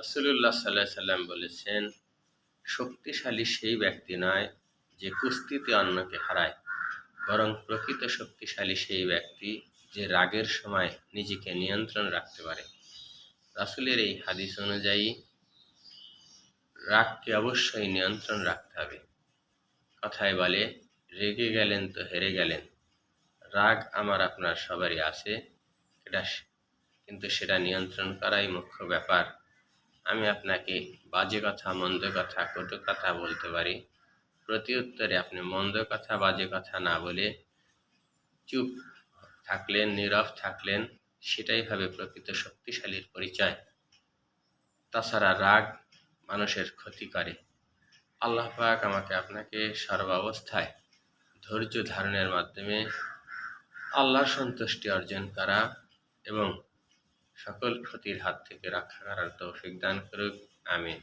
রাসূলুল্লাহ সাল্লাল্লাহু আলাইহি সাল্লাম বলেছেন, শক্তিশালী সেই ব্যক্তি নয় যে কুস্তিতে অন্যকে হারায়, বরং প্রকৃত শক্তিশালী সেই ব্যক্তি যে রাগের সময় নিজেকে নিয়ন্ত্রণ রাখতে পারে। রাসূলের এই হাদিস অনুযায়ী রাগকে অবশ্যই নিয়ন্ত্রণ রাখতে হবে। কথায় বলে, রেগে গেলেন তো হেরে গেলেন। রাগ আমার আপনার সবারই আছে, এটা কিন্তু সেটা নিয়ন্ত্রণ করাই মুখ্য ব্যাপার। আমি আপনাকে বাজে কথা, মন্দ কথা, কটু কথা বলতে পারি। প্রতি উত্তরে আপনি মন্দ কথা, বাজে কথা না বলে চুপ থাকলেন, নীরব থাকলেন, সেটাই হবে প্রকৃত শক্তিশালীর পরিচয়। তাছাড়া রাগ মানুষের ক্ষতি করে। আল্লাহ পাক আমাকে আপনাকে সর্বাবস্থায় ধৈর্য ধারণের মাধ্যমে আল্লাহর সন্তুষ্টি অর্জন করা এবং সকল ক্ষতির হাত থেকে রক্ষা করার তৌফিক দান করুক। আমিন।